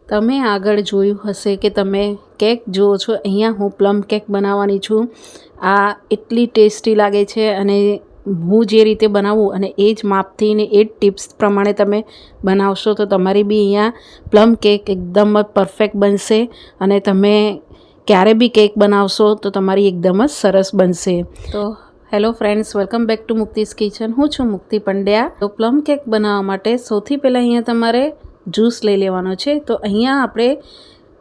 તમે આગળ જોયું હશે કે તમે કેક જુઓ છો, અહીંયા હું પ્લમ કેક બનાવવાની છું। આ એટલી ટેસ્ટી લાગે છે અને હું જે રીતે બનાવું અને એ જ માપથી ને એ જ ટિપ્સ પ્રમાણે તમે બનાવશો તો તમારી બી અહીંયા પ્લમ કેક એકદમ જ પરફેક્ટ બનશે અને તમે ક્યારે બી કેક બનાવશો તો તમારી એકદમ જ સરસ બનશે। તો hello friends, welcome back to મુક્તિસ kitchen. હું છું મુક્તિ પંડ્યા। તો પ્લમ કેક બનાવવા માટે સૌથી પહેલાં અહીંયા તમારે જ્યુસ લઈ લેવાનો છે। તો અહીંયા આપણે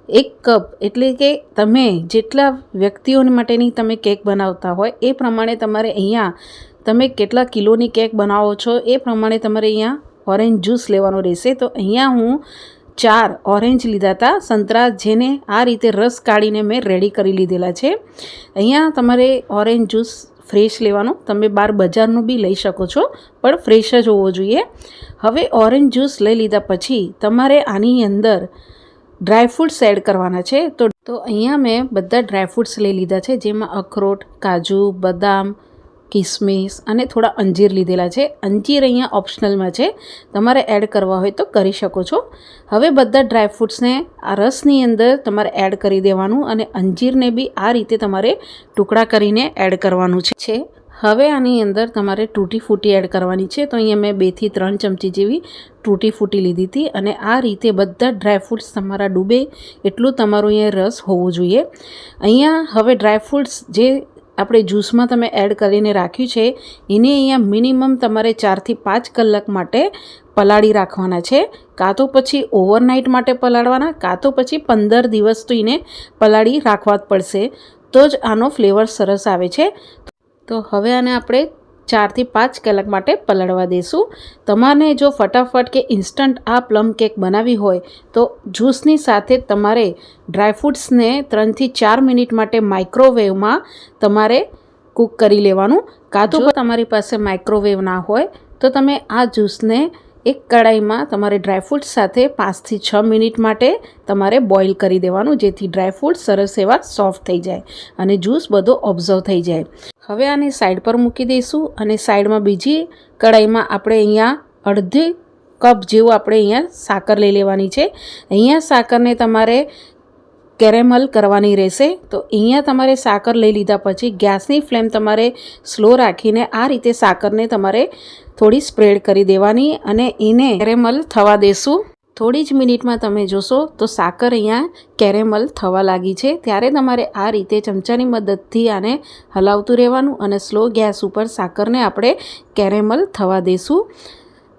1 કપ એટલે કે તમે જેટલા વ્યક્તિઓને માટેની તમે કેક બનાવતા હોય એ પ્રમાણે તમારે અહીંયા તમે કેટલા કિલોની કેક બનાવો છો એ પ્રમાણે તમારે અહીંયા ઓરેન્જ જ્યુસ લેવાનો રહેશે। તો અહીંયા હું 4 ઓરેન્જ લીધા હતા, સંતરા, જેને આ રીતે રસ કાઢીને મેં રેડી કરી લીધેલા છે। અહીંયા તમારે ઓરેન્જ જ્યુસ ફ્રેશ લેવાનો, તમે બહાર બજારનું બી લઈ શકો છો પણ ફ્રેશ જ હોવો જોઈએ। હવે ઓરેન્જ જ્યુસ લઈ લીધા પછી તમારે આની અંદર ડ્રાયફ્રૂટ્સ એડ કરવાના છે। તો અહીંયા મેં બધા ડ્રાયફ્રૂટ્સ લઈ લીધા છે, જેમાં અખરોટ, કાજુ, બદામ, કિસમિસ અને થોડા અંજીર લીધેલા છે। અંજીર અહીંયા ઓપ્શનલમાં છે, તમારે એડ કરવા હોય તો કરી શકો છો। હવે બધા ડ્રાયફ્રૂટ્સને આ રસની અંદર તમારે એડ કરી દેવાનું અને અંજીરને બી આ રીતે તમારે ટુકડા કરીને એડ કરવાનું છે। હવે આની અંદર તમારે તૂટી ફૂટી એડ કરવાની છે। તો અહીંયા મેં 2 થી 3 ચમચી જેવી તૂટી ફૂટી લીધી હતી અને આ રીતે બધા ડ્રાયફ્રૂટ્સ તમારા ડૂબે એટલું તમારું અહીંયા રસ હોવું જોઈએ। અહીંયા હવે ડ્રાયફ્રૂટ્સ જે આપણે જ્યુસમાં તમે એડ કરીને રાખ્યું છે એને અહીંયા મિનિમમ તમારે 4 થી 5 કલાક માટે પલાળી રાખવાના છે। કાં તો પછી ઓવરનાઇટ માટે પલાળવાના, કાં તો પછી 15 દિવસ તો એને પલાળી રાખવા જ પડશે, તો જ આનો ફ્લેવર સરસ આવે છે। તો હવે આને આપણે 4 થી 5 કલાક માટે પલાળવા દઈશું। તમારે જો ફટાફટ કે ઇન્સ્ટન્ટ આ પ્લમ કેક બનાવી હોય તો જ્યુસની સાથે તમારે ડ્રાયફ્રૂટ્સને 3 થી 4 મિનિટ માટે માઇક્રોવેવમાં તમારે કૂક કરી લેવાનું। કાં તો તમારી પાસે માઇક્રોવેવ ના હોય તો તમે આ જ્યુસને એક કડાઈમાં તમારે ડ્રાયફ્રૂટ્સ સાથે 5 થી 6 મિનિટ માટે તમારે બોઇલ કરી દેવાનું, જેથી ડ્રાયફ્રૂટ્સ સરસ એવા સોફ્ટ થઈ જાય અને જ્યુસ બધો ઓબ્ઝર્વ થઈ જાય। હવે આને સાઈડ પર મૂકી દઈશું અને સાઈડમાં બીજી કડાઈમાં આપણે અહીંયા અડધી કપ જેવું આપણે અહીંયા સાકર લઈ લેવાની છે। અહીંયા સાકરને તમારે કેરેમલ કરવાની રહેશે। તો અહીંયા તમારે સાકર લઈ લીધા પછી ગેસની ફ્લેમ તમારે સ્લો રાખીને આ રીતે સાકરને તમારે થોડી સ્પ્રેડ કરી દેવાની અને એને કેરેમલ થવા દેશું। થોડી જ મિનિટમાં તમે જોશો તો સાકર અહીંયા કેરેમલ થવા લાગી છે, ત્યારે તમારે આ રીતે ચમચાની મદદથી આને હલાવતું રહેવાનું અને સ્લો ગેસ ઉપર સાકરને આપણે કેરેમલ થવા દઈશું।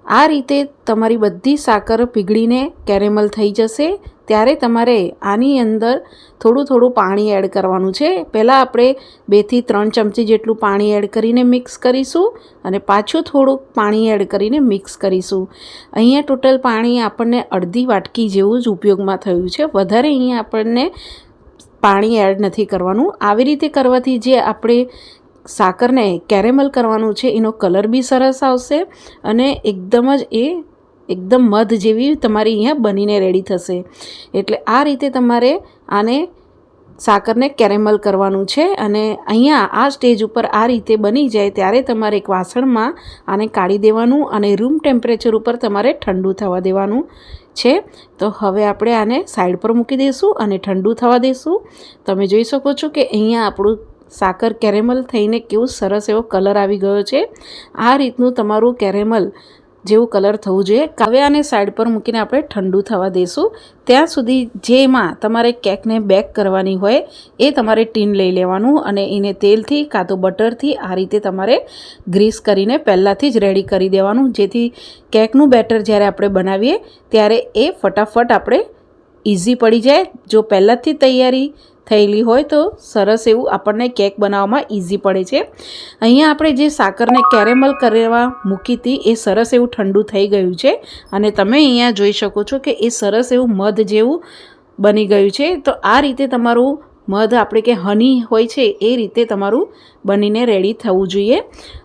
આ રીતે તમારી બધી સાકર પીગળીને કેરેમલ થઈ જશે ત્યારે તમારે આની અંદર થોડું પાણી એડ કરવાનું છે। પહેલાં આપણે 2 થી 3 ચમચી જેટલું પાણી એડ કરીને મિક્સ કરીશું અને પાછું થોડુંક પાણી એડ કરીને મિક્સ કરીશું। અહીંયા ટોટલ પાણી આપણને અડધી વાટકી જેવું જ ઉપયોગમાં થયું છે, વધારે અહીંયા આપણને પાણી એડ નથી કરવાનું। આવી રીતે કરવાથી જે આપણે સાકરને કેરેમલ કરવાનું છે એનો કલર બી સરસ આવશે અને એકદમ મધ જેવી તમારી અહીંયા બનીને રેડી થશે। એટલે આ રીતે તમારે આને સાકરને કેરેમલ કરવાનું છે અને અહીંયા આ સ્ટેજ ઉપર આ રીતે બની જાય ત્યારે તમારે એક વાસણમાં આને કાઢી દેવાનું અને રૂમ ટેમ્પરેચર ઉપર તમારે ઠંડુ થવા દેવાનું છે। તો હવે આપણે આને સાઈડ પર મૂકી દઈશું અને ઠંડુ થવા દઈશું। તમે જોઈ શકો છો કે અહીંયા આપણું સાકર કેરેમલ થઈને કેવું સરસ એવો કલર આવી ગયો છે। આ રીતનું તમારું કેરેમલ જેવું કલર થવું જોઈએ। હવે આને સાઈડ પર મૂકીને આપણે ઠંડુ થવા દઈશું। ત્યાં સુધી જેમાં તમારે કેકને બેક કરવાની હોય એ તમારે ટીન લઈ લેવાનું અને એને તેલથી કાં તો બટરથી આ રીતે તમારે ગ્રીસ કરીને પહેલાંથી જ રેડી કરી દેવાનું, જેથી કેકનું બેટર જ્યારે આપણે બનાવીએ ત્યારે એ ફટાફટ આપણે ઇઝી પડી જાય। જો પહેલાંથી તૈયારી થયેલી હોય તો સરસ એવું આપણને કેક બનાવવામાં ઇઝી પડે છે। અહીંયા આપણે જે સાકરને કેરેમલ કરવા મૂકી હતી એ સરસ એવું ઠંડુ થઈ ગયું છે અને તમે અહીંયા જોઈ શકો છો કે એ સરસ એવું મધ જેવું બની ગયું છે। તો આ રીતે તમારું મધ આપણે કે હની હોય છે એ રીતે તમારું બનીને રેડી થવું જોઈએ।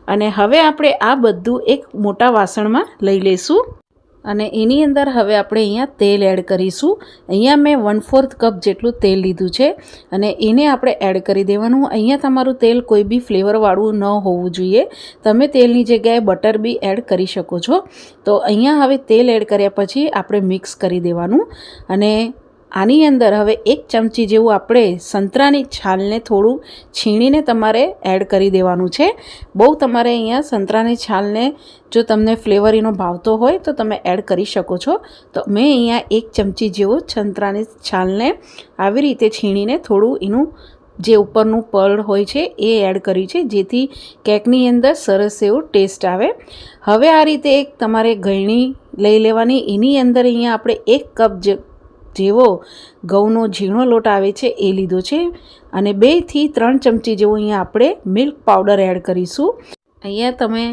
અને હવે આપણે આ બધું એક મોટા વાસણમાં લઈ લઈશું। અને એની અંદર હવે આપણે અહીંયા તેલ એડ કરીશું. અહીંયા મેં 1/4 કપ જેટલું તેલ લીધું છે અને એને આપણે એડ કરી દેવાનું. અહીંયા તમારું તેલ કોઈ બી ફ્લેવરવાળું ન હોવું જોઈએ. તમે તેલની જગ્યાએ બટર બી એડ કરી શકો છો. તો અહીંયા હવે તેલ એડ કર્યા પછી આપણે મિક્સ કરી દેવાનું. અને આની અંદર હવે 1 ચમચી જેવું આપણે સંતરાની છાલને થોડું છીણીને તમારે એડ કરી દેવાનું છે. બહુ તમારે અહીંયા સંતરાની છાલને જો તમને ફ્લેવર એનો ભાવતો હોય તો તમે એડ કરી શકો છો. તો મેં અહીંયા 1 ચમચી જેવું સંતરાની છાલને આવી રીતે છીણીને થોડું એનું જે ઉપરનું પડ હોય છે એ એડ કર્યું છે, જેથી કેકની અંદર સરસ એવું ટેસ્ટ આવે. હવે આ રીતે એક તમારે ગળણી લઈ લેવાની. એની અંદર અહીંયા આપણે 1 કપ જેવો ઘઉંનો ઝીણો લોટ આવે છે એ લીધો છે અને 2 થી 3 ચમચી જેવું અહીંયા આપણે મિલ્ક પાવડર એડ કરીશું. અહીંયા તમે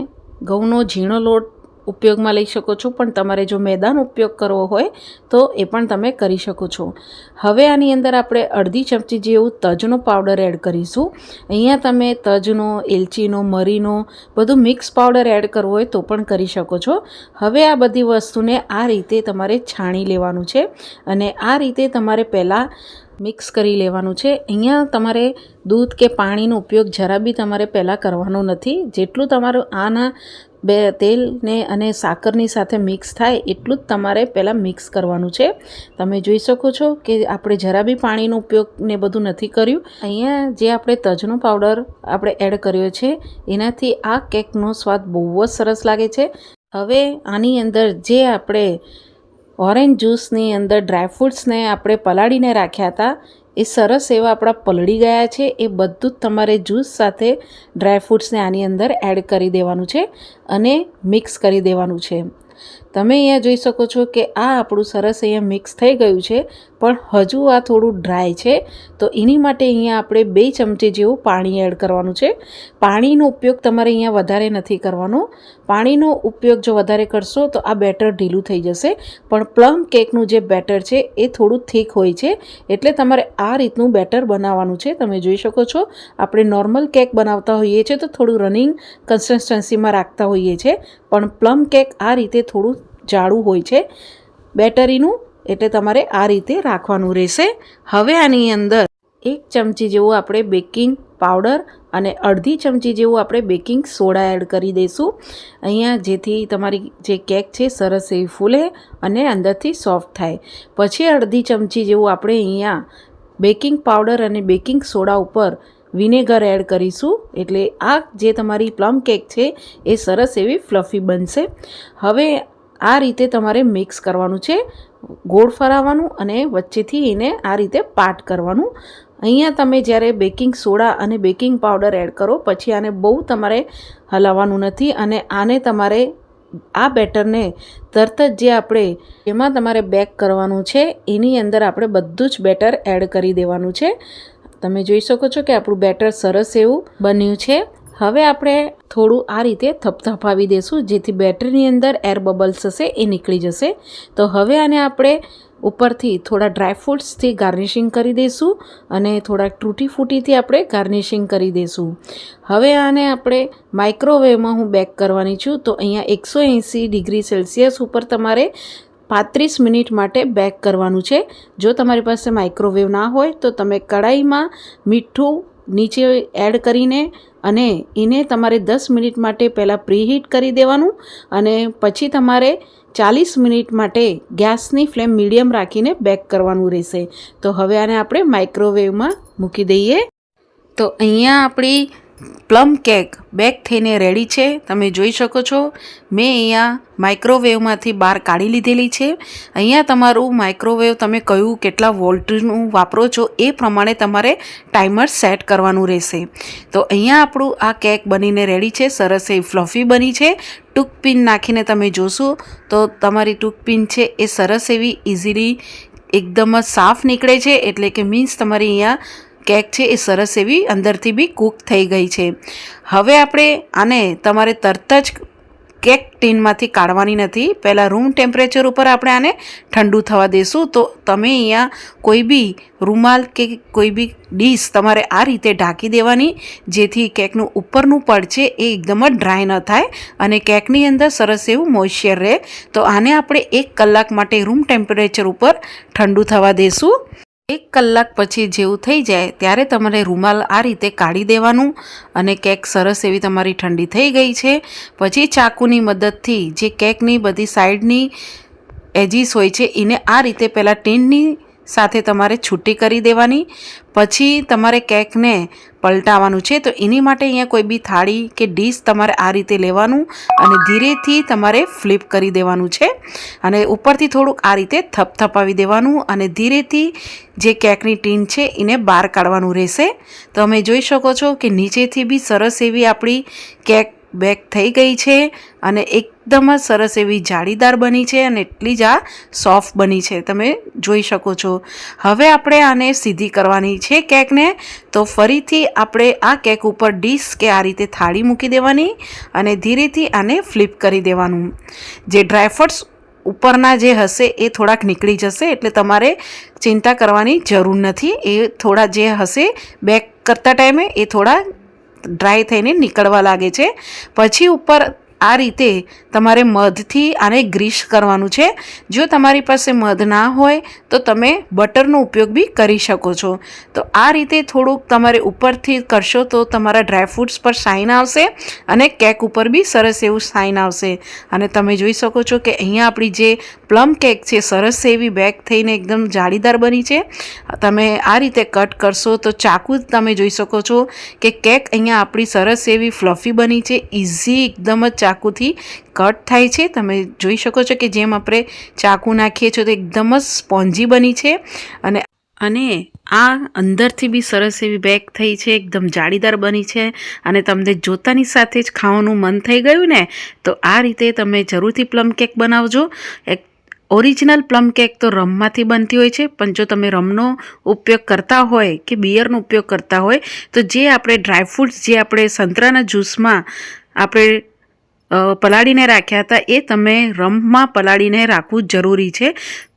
ઘઉંનો ઝીણો લોટ ઉપયોગમાં લઈ શકો છો, પણ તમારે જો મેદાનો ઉપયોગ કરવો હોય તો એ પણ તમે કરી શકો છો. હવે આની અંદર આપણે અડધી ચમચી જેવું તજનો પાવડર એડ કરીશું. અહીંયા તમે તજનો, એલચીનો, મરીનો બધું મિક્સ પાવડર એડ કરવો હોય તો પણ કરી શકો છો. હવે આ બધી વસ્તુને આ રીતે તમારે છાણી લેવાનું છે અને આ રીતે તમારે પહેલાં મિક્સ કરી લેવાનું છે. અહીંયા તમારે દૂધ કે પાણીનો ઉપયોગ જરા બી તમારે પહેલાં કરવાનો નથી. જેટલું તમારું આના તેલને અને સાકરની સાથે મિક્સ થાય એટલું જ તમારે પહેલાં મિક્સ કરવાનું છે. તમે જોઈ શકો છો કે આપણે જરા બી પાણીનો ઉપયોગ ને બધું નથી કર્યું. અહીંયા જે આપણે તજનો પાવડર આપણે એડ કર્યો છે એનાથી આ કેકનો સ્વાદ બહુ જ સરસ લાગે છે. હવે આની અંદર જે આપણે ઓરેન્જ જ્યુસની અંદર ડ્રાયફ્રૂટ્સને આપણે પલાળીને રાખ્યા હતા એ સરસ એવા આપણા પલળી ગયા છે. એ બધું જ તમારે જ્યુસ સાથે ડ્રાયફ્રૂટ્સને આની અંદર એડ કરી દેવાનું છે અને મિક્સ કરી દેવાનું છે. તમે અહીંયા જોઈ શકો છો કે આ આપણું સરસ અહીંયા મિક્સ થઈ ગયું છે, પણ હજુ આ થોડું ડ્રાય છે. તો એની માટે અહીંયા આપણે 2 ચમચી જેવું પાણી એડ કરવાનું છે. પાણીનો ઉપયોગ તમારે અહીંયા વધારે નથી કરવાનો. પાણીનો ઉપયોગ જો વધારે કરશો તો આ બેટર ઢીલું થઈ જશે. પણ પ્લમ કેકનું જે બેટર છે એ થોડું થીક હોય છે, એટલે તમારે આ રીતનું બેટર બનાવવાનું છે. તમે જોઈ શકો છો આપણે નોર્મલ કેક બનાવતા હોઈએ છીએ તો થોડું રનિંગ કન્સિસ્ટન્સીમાં રાખતા હોઈએ છીએ, પણ પ્લમ કેક આ રીતે થોડું જાડું હોય છે બેટરીનું, એટલે તમારે આ રીતે રાખવાનું રહેશે. હવે આની અંદર 1 ચમચી જેવું આપણે બેકિંગ પાવડર અને અડધી ચમચી જેવું આપણે બેકિંગ સોડા એડ કરી દઈશું અહીંયા, જેથી તમારી જે કેક છે સરસ એવી ફૂલે અને અંદરથી સોફ્ટ થાય. પછી અડધી ચમચી જેવું આપણે અહીંયા બેકિંગ પાવડર અને બેકિંગ સોડા ઉપર વિનેગર એડ કરીશું, એટલે આ જે તમારી પ્લમ કેક છે એ સરસ એવી ફ્લફી બનશે. હવે આ રીતે તમારે મિક્સ કરવાનું છે, ગોળ ફરાવવાનું અને વચ્ચેથી એને આ રીતે પાટ કરવાનું. અહીંયા તમે જ્યારે બેકિંગ સોડા અને બેકિંગ પાવડર એડ કરો પછી આને બહુ તમારે હલાવવાનું નથી અને આને તમારે આ બેટરને તરત જ જે આપણે એમાં તમારે બેક કરવાનું છે એની અંદર આપણે બધું જ બેટર એડ કરી દેવાનું છે. તમે જોઈ શકો છો કે આપણું બેટર સરસ એવું બન્યું છે. હવે આપણે થોડું આ રીતે થપથપાવી દઈશું, જેથી બેટરની અંદર એર બબલ્સ હશે એ નીકળી જશે. તો હવે આને આપણે ઉપરથી થોડા ડ્રાયફ્રૂટ્સથી ગાર્નિશિંગ કરી દઈશું અને થોડા તૂટી ફૂટીથી આપણે ગાર્નિશિંગ કરી દઈશું. હવે આને આપણે માઇક્રોવેવમાં હું બેક કરવાની છું. તો અહીંયા 180 ડિગ્રી સેલ્સિયસ ઉપર તમારે 35 મિનિટ માટે બેક કરવાનું છે. જો તમારી પાસે માઇક્રોવેવ ના હોય તો તમે કડાઈમાં મીઠું નીચે એડ કરીને અને એને તમારે 10 મિનિટ માટે પહેલાં પ્રીહીટ કરી દેવાનું અને પછી તમારે 40 મિનિટ માટે ગેસની ફ્લેમ મીડિયમ રાખીને બેક કરવાનું રહેશે. તો હવે આને આપણે માઇક્રોવેવમાં મૂકી દઈએ. તો અહીંયા આપણી પ્લમ કેક બેક થઈને રેડી છે. તમે જોઈ શકો છો મેં અહીંયા માઇક્રોવેવમાંથી બહાર કાઢી લીધેલી છે. અહીંયા તમારું માઇક્રોવેવ તમે કયું કેટલા વોલ્ટનું વાપરો છો એ પ્રમાણે તમારે ટાઈમર સેટ કરવાનું રહેશે. તો અહીંયા આપણું આ કેક બનીને રેડી છે. સરસ એ ફ્લફી બની છે. ટૂથપિન નાખીને તમે જોશો તો તમારી ટૂથપિન છે એ સરસ એવી ઇઝીલી એકદમ જ સાફ નીકળે છે, એટલે કે મીન્સ તમારી અહીંયા કેક છે એ સરસ એવી અંદરથી બી કૂક થઈ ગઈ છે. હવે આપણે આને તમારે તરત જ કેક ટીનમાંથી કાઢવાની નથી. પહેલાં રૂમ ટેમ્પરેચર ઉપર આપણે આને ઠંડુ થવા દેશું. તો તમે અહીંયા કોઈ બી રૂમાલ કે કોઈ બી ડીશ તમારે આ રીતે ઢાંકી દેવાની, જેથી કેકનું ઉપરનું પડ છે એ એકદમ જ ડ્રાય ન થાય અને કેકની અંદર સરસ એવું મોઇશ્ચર રહે. તો આને આપણે 1 કલાક માટે રૂમ ટેમ્પરેચર ઉપર ઠંડુ થવા દેશું. 1 કલાક પછી જેવું થઈ જાય ત્યારે તમારે રૂમાલ આ રીતે કાઢી દેવાનું અને કેક સરસ એવી તમારી ઠંડી થઈ ગઈ છે. પછી ચાકુની મદદથી જે કેકની બધી સાઈડની એજીસ હોય છે એને આ રીતે પહેલાં ટીનની સાથે તમારે છૂટી કરી દેવાની. પછી તમારે કેકને પલટાવવાનું છે. તો એની માટે અહીંયા કોઈ બી થાળી કે ડીશ તમારે આ રીતે લેવાનું અને ધીરેથી તમારે ફ્લિપ કરી દેવાનું છે અને ઉપરથી થોડુંક આ રીતે થપથપાવી દેવાનું અને ધીરેથી જે કેકની ટીન છે એને બહાર કાઢવાનું રહેશે. તમે જોઈ શકો છો કે નીચેથી બી સરસ એવી આપણી કેક બેક થઈ ગઈ છે અને એકદમ જ સરસ એવી જાળીદાર બની છે અને એટલી જ આ સોફ્ટ બની છે, તમે જોઈ શકો છો. હવે આપણે આને સીધી કરવાની છે કેકને. તો ફરીથી આપણે આ કેક ઉપર ડીશ કે આ રીતે થાળી મૂકી દેવાની અને ધીરેથી આને ફ્લિપ કરી દેવાનું. જે ડ્રાયફ્રૂટ્સ ઉપરના જે હશે એ થોડાક નીકળી જશે, એટલે તમારે ચિંતા કરવાની જરૂર નથી. એ થોડા જે હશે બેક કરતા ટાઈમે એ થોડા ડ્રાય થઈને નીકળવા લાગે છે. પછી ઉપર આ રીતે તમારે મધથી આને ગ્રીસ કરવાનું છે. જો તમારી પાસે મધ ના હોય તો તમે બટરનો ઉપયોગ બી કરી શકો છો. તો આ રીતે થોડુંક તમારે ઉપરથી કરશો તો તમારા ડ્રાયફ્રૂટ્સ પર શાઇન આવશે અને કેક ઉપર બી સરસ એવું શાઇન આવશે. અને તમે જોઈ શકો છો કે અહીંયા આપણી જે પ્લમ કેક છે સરસ એવી બેક થઈને એકદમ જાળીદાર બની છે. તમે આ રીતે કટ કરશો તો ચાકુ તમે જોઈ શકો છો કે કેક અહીંયા આપણી સરસ એવી ફ્લફી બની છે. ઇઝી એકદમ જ ચાકુથી કટ થાય છે. તમે જોઈ શકો છો કે જેમ આપણે ચાકુ નાખીએ છીએ તો એકદમ જ સ્પોન્જી બની છે અને આ અંદરથી બી સરસ એવી બેક થઈ છે, એકદમ જાળીદાર બની છે અને તમને જોતાની સાથે જ ખાવાનું મન થઈ ગયું ને. તો આ રીતે તમે જરૂરથી પ્લમ કેક બનાવજો. ઓરિજિનલ પ્લમ કેક તો રમમાંથી બનતી હોય છે, પણ જો તમે રમનો ઉપયોગ કરતા હોય કે બિયરનો ઉપયોગ કરતા હોય તો જે આપણે ડ્રાયફ્રૂટ્સ જે આપણે સંતરાના જ્યુસમાં આપણે પલાળીને રાખ્યા હતા એ તમે રમમાં પલાળીને રાખવું જરૂરી છે.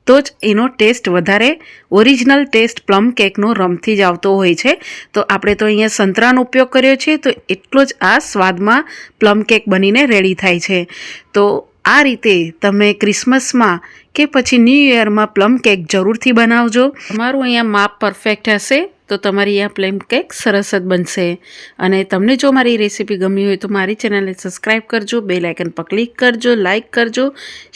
તો જ એનો ટેસ્ટ વધારે ઓરિજિનલ ટેસ્ટ પ્લમ કેકનો રમથી જ આવતો હોય છે. તો આપણે તો અહીંયા સંતરાનો ઉપયોગ કર્યો છે તો એટલો જ આ સ્વાદમાં પ્લમ કેક બનીને રેડી થાય છે. તો આ રીતે તમે ક્રિસમસમાં કે પછી ન્યૂ યરમાં પ્લમ કેક જરૂરથી બનાવજો. તમારું અહીંયા માપ પરફેક્ટ હશે તો તમારી આ પ્લમ કેક સરસ જ બનશે. અને તમને જો મારી રેસીપી ગમી હોય તો મારી ચેનલને સબસ્ક્રાઈબ કરજો, બેલ આઇકન પર ક્લિક કરજો, લાઇક કરજો,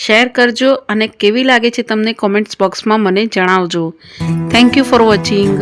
શેર કરજો અને કેવી લાગે છે તમને કોમેન્ટ્સ બોક્સમાં મને જણાવજો. Thank you for watching.